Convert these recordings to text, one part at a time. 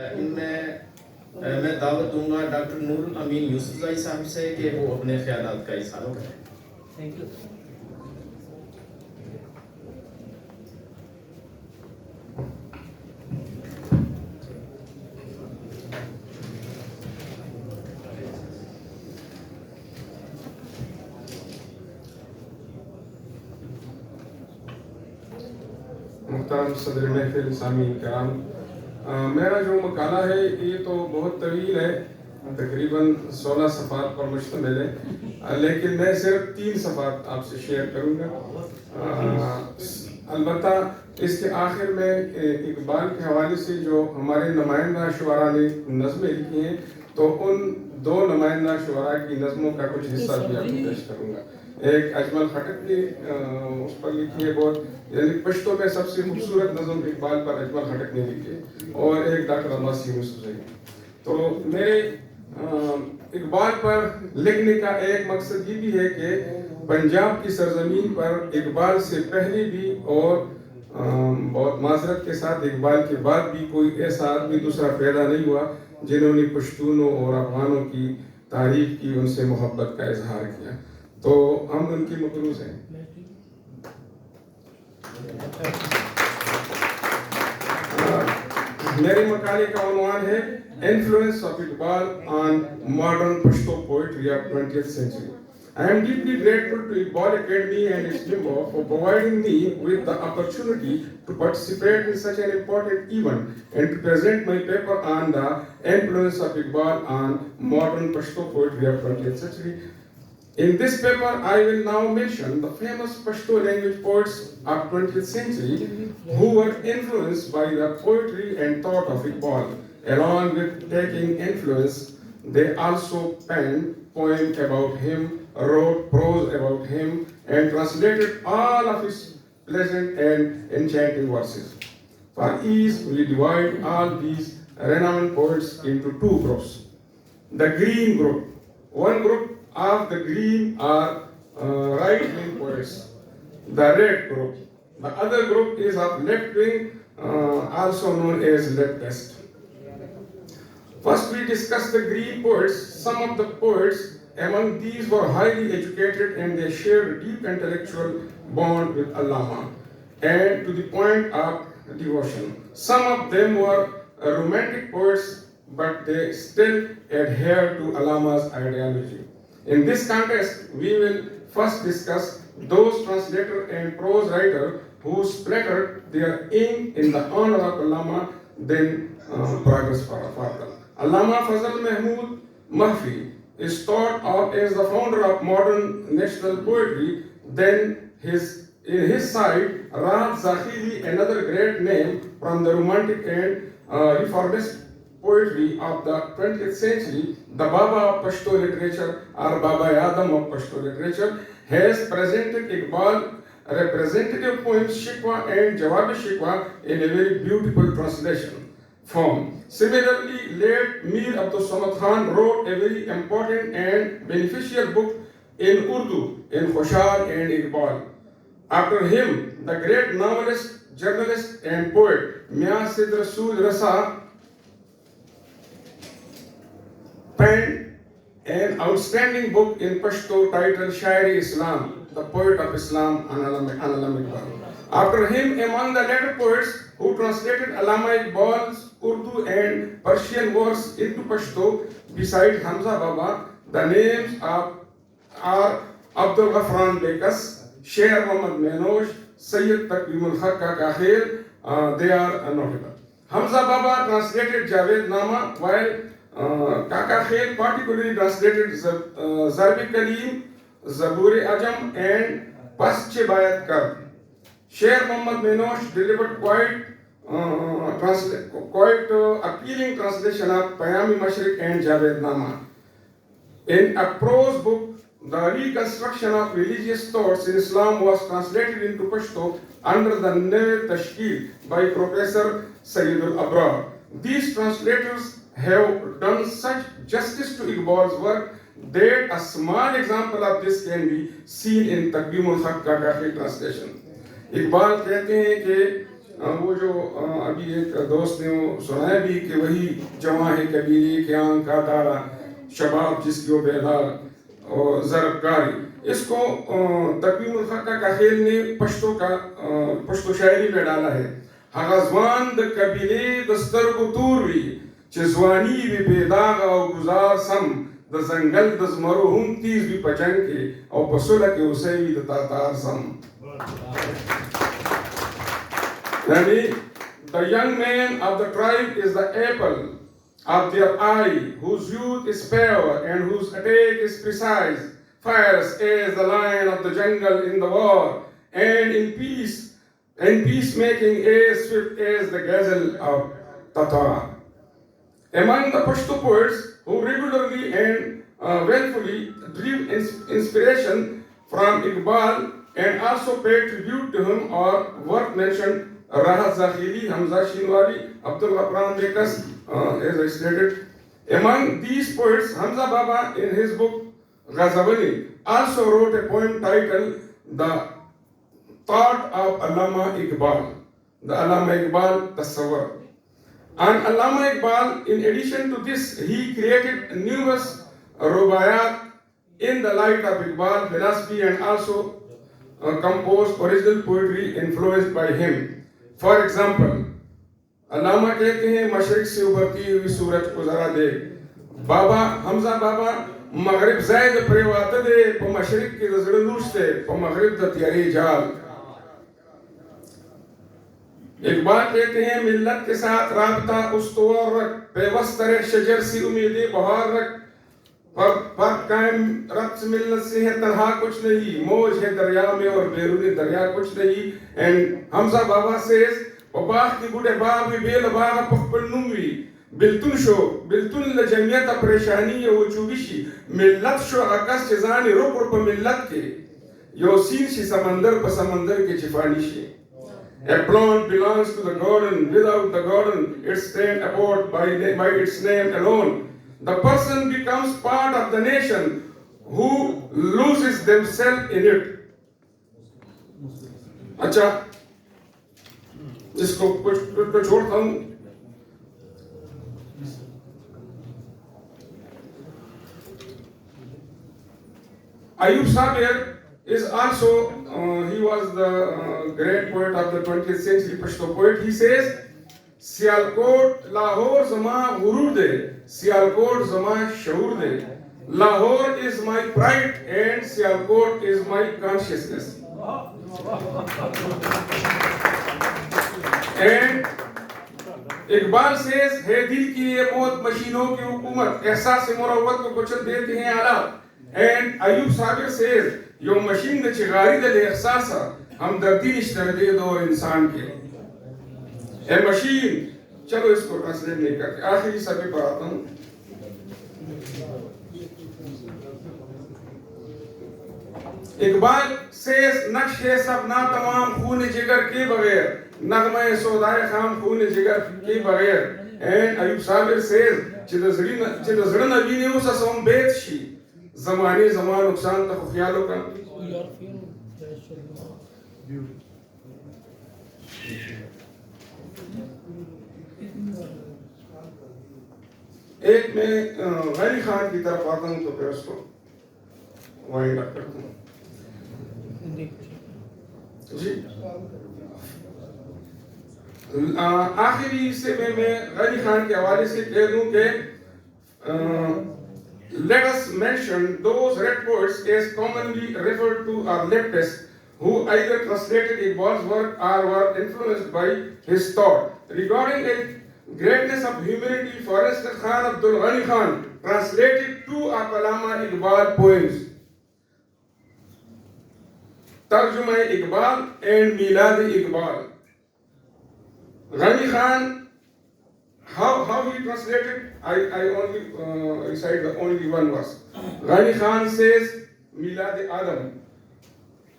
इनमें मैं दावत दूंगा डॉक्टर नूरुल अमीन यूसुफज़ई साहब से कि वो अपने ख्यालात का इज़हार करें। Thank you. मुहतरम सदर महफिल सामीन कराम, मेरा जो मकाला है ये तो बहुत तवील है, तकरीबन 16 सफ़ात पर मुश्तमिल है, लेकिन मैं सिर्फ 3 सफ़ात आपसे शेयर करूँगा। अलबत्ता इसके आखिर में इकबाल के हवाले से जो हमारे नुमाइंदा शुअरा ने नज़में लिखी हैं, तो उन 2 नुमाइंदा शुअरा की नज़मों का कुछ हिस्सा भी आपको पेश करूँगा। एक अजमल खटक ने उस पर लिखी है बहुत, यानी पश्तो में सबसे खूबसूरत नज़म इकबाल पर अजमल खटक ने लिखी है, और एक डॉक्टर अब्बास यूसुफज़ई। तो मेरे इकबाल पर लिखने का एक मकसद ये भी है कि पंजाब की सरजमीन पर इकबाल से पहले भी और बहुत माजरत के साथ इकबाल के बाद भी कोई ऐसा आदमी दूसरा पैदा नहीं हुआ जिन्होंने पश्तूनों और अफगानों की तारीफ की, उनसे मोहब्बत का इजहार किया। तो हम उनकी मकरूज हैं। मेरे मकाले का उन्वान है influence of Iqbal on modern Pashto poetry of 20th century. I am deeply grateful to Iqbal Academy and its member for providing me with the opportunity to participate in such an important event and to present my paper on the influence of Iqbal on modern Pashto poetry of 20th century. In this paper, I will now mention the famous Pashto language poets of 20th century who were influenced by the poetry and thought of Iqbal. Along with taking influence, they also penned poems about him, wrote prose about him, and translated all of his pleasant and enchanting verses. For ease, we divide all these renowned poets into 2 groups. The green group. One group of the green are right-wing poets. The red group. The other group is of left-wing, also known as leftist. First, we discuss the green poets. Some of the poets among these were highly educated and they shared a deep intellectual bond with Allama and to the point of devotion. Some of them were romantic poets, but they still adhere to Allama's ideology. In this context, we will first discuss those translator and prose writers who splattered their ink in the honor of Allama, then progress further. Allama Fazl Mahmud Mahfi is thought of as the founder of modern national poetry. Then in his side, Rahat Zakhiri, another great name from the Romantic and Reformist poetry of the 20th century, the Baba of Pashto literature or Baba Yadam of Pashto literature, has presented Iqbal representative poems Shikwa and Jawab Shikwa in a very beautiful translation form. Similarly, late Mir Abdul Samad Khan wrote a very important and beneficial book in Urdu, in Khushal and Iqbal. After him, the great novelist, journalist and poet Mia Sid Rasool Rasa penned an outstanding book in Pashto titled Shairi Islam, the poet of Islam, Allama Iqbal. After him, among the later poets who translated Allama Iqbal's Urdu and Persian works into Pashto, besides Hamza Baba, the names are Abdul Ghafran Bekas, Sher Muhammad Menosh, Sayyid Taqweemul Haq Kakhel, they are notable. Hamza Baba translated Javed Nama, while Kaka Khair particularly translated Zarbi Kalim, Zaburi Ajam, and Pasche Bayat Kar. Sher Muhammad Menosh delivered quite appealing translation of Payami Mashriq and Javed Nama. In a prose book, the reconstruction of religious thoughts in Islam was translated into Pashto under the name Tashkil by Professor Sayyidul Abrar. These translators have done such justice to Iqbal's work that a small example of this can be seen in Taqweemul Haq Kakhel translation. Iqbal कहते हैं कि वो जो अभी एक दोस्त ने वो सुनाया भी कि वही जवां है कबीरे के आंख का तारा, शबाब जिसकी वो बेदार और ज़रबकारी। इसको तक़वीमुल ख़क्का का खेल ने पश्तो शायरी में डाला है। हगज़वान द कबीले दस्तर को तूरवी चिजवानी भी बेदाग और गुजार सम द जंगल दजमरो हम तीज भी पचंग के और पसुला के उसे भी तातार सम। यानी the young man of the tribe is the apple of their eye, whose youth is pure and whose attack is precise, fierce as the lion of the jungle in the war, and in peacemaking as swift as the gazelle of Tatar. Among the Pashto poets who regularly and willfully drew inspiration from Iqbal and also paid tribute to him are worth mentioned Rahat Zakhiri, Hamza Shinwari, Abdul Ghaffar Bekas, as I stated. Among these poets, Hamza Baba in his book Ghazabani also wrote a poem titled The Thought of Allama Iqbal, the Allama Iqbal Tasawwur. And Allama Iqbal, in addition to this, he created numerous rubayat in the light of Iqbal philosophy and also composed original poetry influenced by him. For example, अल्लामा कहते हैं मशरिक से उभरती हुई सूरज को जरा देख, बाबा हमजा बाबा मगरिब ज़ायद प्रेवात दे प मशरिक की नजर नूशते प मगरिब द त्यारी जाल। इकबाल कहते हैं मिल्लत के साथ राबता उस्तवार रख, पेवस्त रह शजर सी उम्मीदें बहार रख, पर कायम रब्त मिल्लत से है तन्हा कुछ नहीं, मौज है दरिया में और बैरूनी दरिया कुछ नहीं। एंड हमजा बाबा says वबाख की बुढ़े बाग में बेल बाग पखपन्नुमी बिल्तुन शो बिल्तुन लजमियत परेशानी ये वो चुबिशी मिल्लत शो अकस चजानी रुक रुक मिल्लत के यो सीन शी समंदर पर समंदर के चिफानिशी। A plant belongs to the garden. Without the garden, it stands apart by its name alone. The person becomes part of the nation who loses themselves in it. अच्छा, जिसको कुछ छोड़ता हूँ। Ayub Sabir is also, he was the great poet of the 20th century Pashto poet. He says, Sialkot Lahore Zama Gurur de, Sialkot Zama Shaur de. Lahore is my pride and Sialkot is my consciousness. And Iqbal says, है दिल की ये मौत मशीनों की हुकूमत, एहसास मुरव्वत को कुचल देते हैं आलात. And Ayub Sabir says, yo machine ने चिगारी दे एहसासा हम दर्दी निश्तर दे दो इंसान के. ए मशीन, चलो इसको ट्रांसलेट नहीं करते, आखिरी सभी पर आता हूँ. इकबाल says, नक्शे सब ना तमाम खून जिगर के बगैर, नगमे सौदाए खाम खून जिगर के बगैर. And Ayub Sabir says, चिदज़री नबी ने उस असम बेत शी, ज़माने ज़मान नुकसान तक ख्यालों का. एक मैं गनी खान की तरफ आता हूँ तो फिर उसको वाइंड अप करता हूँ. जी आखिरी से मैं गनी खान के हवाले से कह दूं कि let us mention those red poets as commonly referred to are leftists who either translated Iqbal's work or were influenced by his thought. Regarding the greatness of humanity, for instance, Khan Abdul Ghani Khan translated two of Allama Iqbal poems, Tarjuma Iqbal and Milad Iqbal. Ghani Khan, how he translated, I only recite the only one verse. Ghani Khan says, Milad Adam.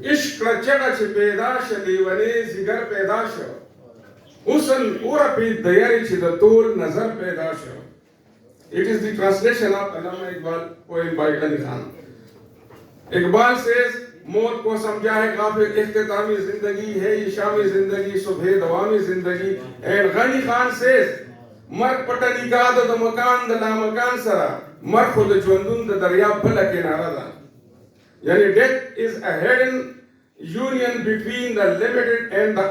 Ishq rachaga che pedash lewane zigar pedash. Husan ura pe dayari che the tol nazar pedash. It is the translation of Allama Iqbal poem by Ghani Khan. Iqbal says, मौत को समझा है काफिर इख्तितामी जिंदगी है ये शामी जिंदगी सुबह दवामी जिंदगी एंड गनी खान says मर पटनी का द मकान द ला मकान सरा मर खुद ज्वंदुन द दरिया भला किनारा दा यानी death is a hidden union between the limited and the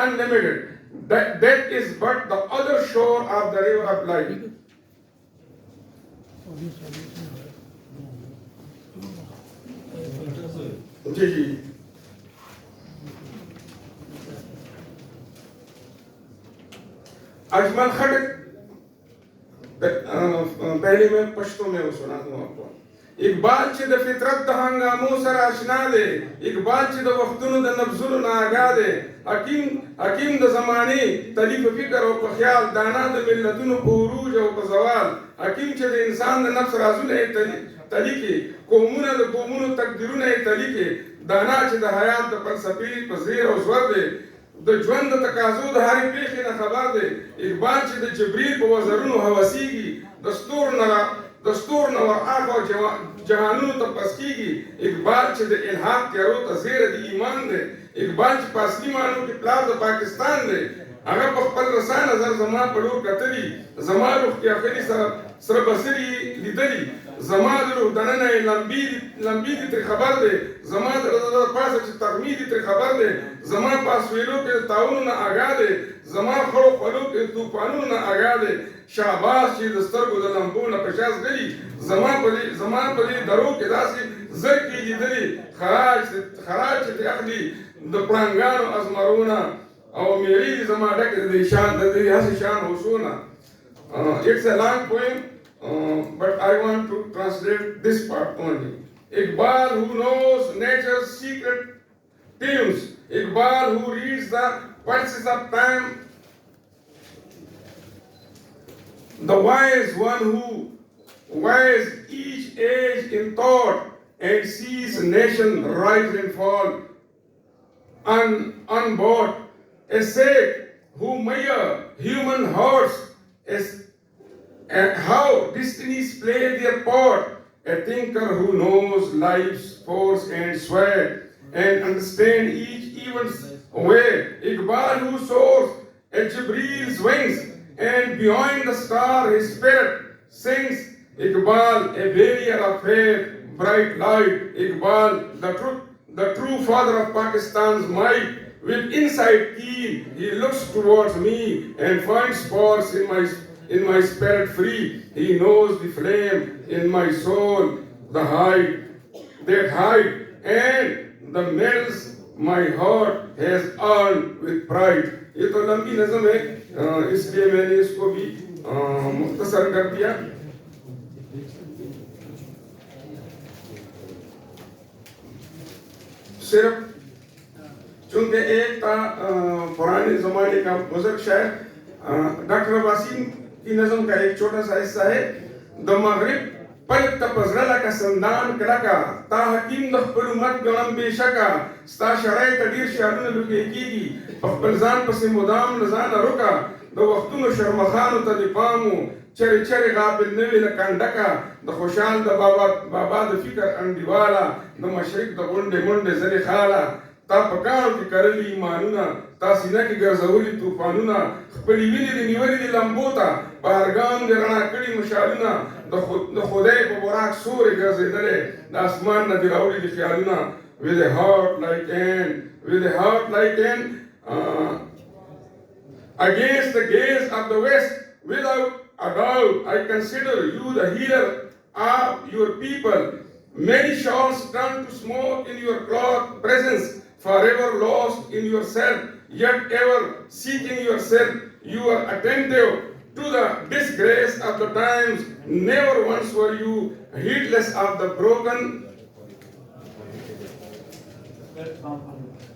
unlimited that is but the other shore of the river of life जी जी अजमल खड़क पहले मैं पश्तो में सुना दूं आपको इकबाल चे द फितरत द हंगामो सर आशना दे इकबाल चे द वक्तुन द नब्जुल ना आगा दे हकीम द जमाने तलीफ फिक्र और ख्याल दाना द मिल्लतुन उरूज और जवाल हकीम चे द इंसान द नफ्स राजुल है तरीके कोमुना द कोमुन तकदीरुन है तरीके दाना चे द हयात द फलसफी पजीर और स्वर दे द ज्वंद तकाजो द हारी पेखे न खबर दे इकबाल चे द जिब्रील को वजरुन हवसीगी दस्तूर नवा आखो जहानू तपस्कीगी इकबाल चे द इल्हाक करो तज़ीर द ईमान दे इकबाल चे पासली मानो के प्लाव द पाकिस्तान दे अगर पखपल रसा नजर जमा पड़ो कतरी जमा रुख के आखिरी सर बसरी लिदली जमा दरो दनना लंबी दी तेरे खबर दे जमा दरो पास चे तगमी दी तेरे खबर दे जमा पास वेलो के ताउन न आगा दे जमा खड़ो खड़ो के तूफानों न आगा दे शाबाश चे दस्तर को दलंबो न पचास गली जमा पली दरो के दासी जर की लिदली खराज चे अखली द प्रांगानो अजमरोना और मेरी जमा डक द शान द हस शान होसोना it's a long poem but I want to translate this part only. Iqbal who knows nature's secret tunes, Iqbal who reads the pulses of time, the wise one who weighs each age in thought and sees nation rise and fall unbought, a sage who measure human hearts as and how destinies play their part, a thinker who knows life's force and sway and understand each event's way, Iqbal who soars at Jibril's wings and beyond the star his spirit sings, Iqbal a barrier of faith, bright light, Iqbal the true father of Pakistan's might, with insight keen he looks towards me and finds pulse in my spirit free, he knows the flame in my soul, the height, and the medals my heart has earned with pride. ये तो लंबी नज़म है, इसलिए मैंने इसको भी मुख्तसर कर दिया. सिर्फ चूंकि एक था पुराने ज़माने का बुजुर्ग शायर डॉक्टर वासीम की नज़म का एक छोटा सा हिस्सा है. द मगरिब पलक तपज़रला का संदान कलका ता हकीम द खपलुमत गम बेशका स्ता शराय तदीर शारुन लुके कीगी पखपलजान पसे मुदाम नजान रुका द वक्तुन शर्मखान तदिपामु चरे चरे गाबिल नवे लकंडका द खुशाल द बाबा द फिकर अंडीवाला द मशरिक द गुंडे मुंडे जरे खाला ता पकाओ की करली मानुना ता सीना की गरजौली तूफानुना खपली विनी दी निवली दी लंबोता बारगाम दे रना कड़ी मशालुना द खुदाई को बोराक सूर गरजे दले द आसमान न दिराउली दी ख्यालुना with a heart like an against the gaze of the west without a doubt I consider you the healer of your people. Many shawls turn to smoke in your cloth presence, forever lost in yourself, yet ever seeking yourself. You are attentive to the disgrace of the times. Never once were you heedless of the broken.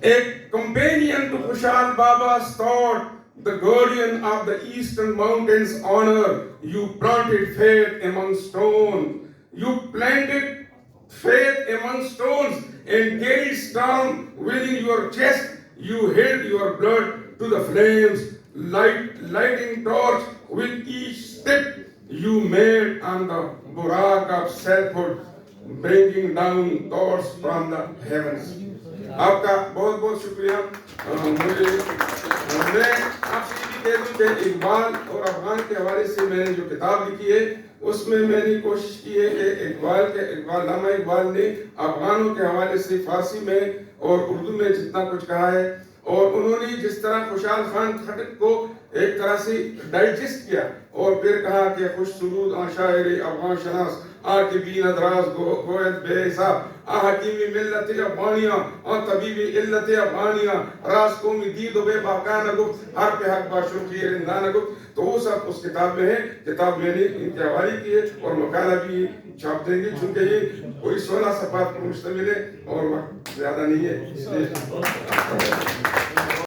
A companion to Kushal Baba's thought, the guardian of the eastern mountains' honor, you planted faith among stones. You planted faith among stones and carried storm within your chest. You held your blood to the flames, lighting torch with each step you made on the burak of selfhood. bringing down thoughts from the heavens. आपका बहुत बहुत शुक्रिया। मैं आपसे भी कह दूं कि इकबाल और अफगान के हवाले से मैंने जो किताब लिखी है उसमें मैंने कोशिश की है कि इकबाल इकबाल ने अफगानों के हवाले से फारसी में और उर्दू में जितना कुछ कहा है, और उन्होंने जिस तरह खुशहाल खान खटक को एक तरह से डाइजेस्ट किया और फिर कहा कि खुश सुरूद आशायर अफगान शनास आके भी नदराज गोयत बेहिसाब हकीमी मिल्लत अफगानिया और तबीबी इल्लत अफगानिया राज कौमी दीद बे बाकान गुफ्त हर पे हक बाशुकी रिंदान गुफ्त। तो वो सब उस किताब में है। किताब मैंने इनके हवाले की है और मकाला भी छाप देंगे, चूंकि ये कोई 16 सफ़ात पर मुश्तमिल है और वक्त ज़्यादा नहीं है, इसलिए